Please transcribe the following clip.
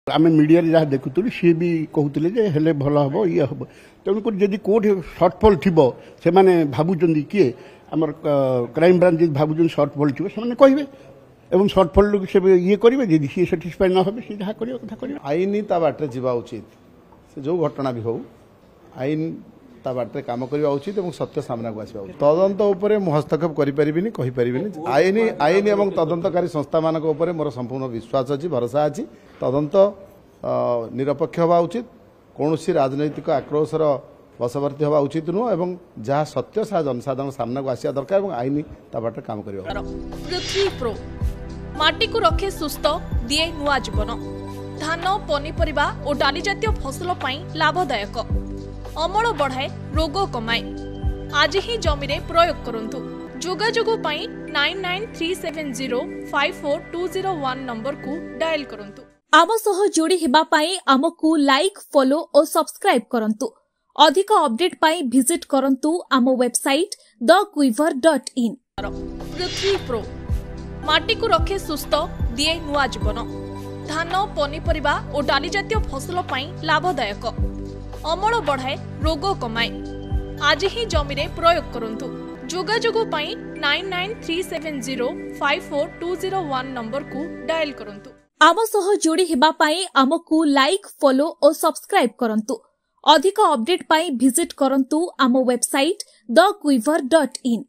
आम मीडिया जहाँ देखुलु सी भी कहते हेले भल हम ये हम तेणुक जदि कौट सर्टफल थी से भावुं किए आम क्राइम ब्रांच भावुं सर्टफल थी से कहे एवं सर्टफल से ये करेंगे जब सी साटिस्फाई न हो सी जहाँ कर आईन ता बाटे जावा उचित से जो घटना भी हो आईन ता बाटे काम करवा उचित और सत्य सामना को आसवा उचित तदंत उपर मु हस्तक्षेप करें कहीपरि आईन आईन और तदंतकारी संस्था मान मोर संपूर्ण विश्वास अच्छी भरोसा अच्छी तदंत निरपेक्ष हवा उचित कौन राजनैतिक आक्रोशर बशवर्ती हवा उचित नुह एवं जहाँ सत्य जनसाधारण सामना को आसिया दरकार और आईन ता बाटे काम करवा पृथ्वी प्रो माटी को रखे सुस्थ दिए नुआ जीवन धान पनीपरिबा और डाली जातीय फसल पाई लाभदायक अमल बढ़ाए रोग कमाए आज ही जमी रे प्रयोग करंतु जोगाजोग पाई 9937054201 नंबर को डायल करंतु आम सह जोड़ी हेबा पाई आमकु लाइक फॉलो और सब्सक्राइब करंतु अधिक अपडेट पाई विजिट करंतु आम वेबसाइट thequiver.in पृथ्वी प्रो माटी को रखे सुस्थ दिए नुआ जीवन धान पनीपरिबा और डाली जातीय फसल पाई लाभदायक अमल बढ़ाए रोग कमाए आज ही जमी रे प्रयोग करंतु जोगाजोग पाई 9937054201 नंबर को डायल करंतु आम सह जोड़ी हेबा पाई आमकु लाइक फॉलो और सब्सक्राइब करंतु अधिक अपडेट पाई विजिट करंतु आम वेबसाइट thequiver.in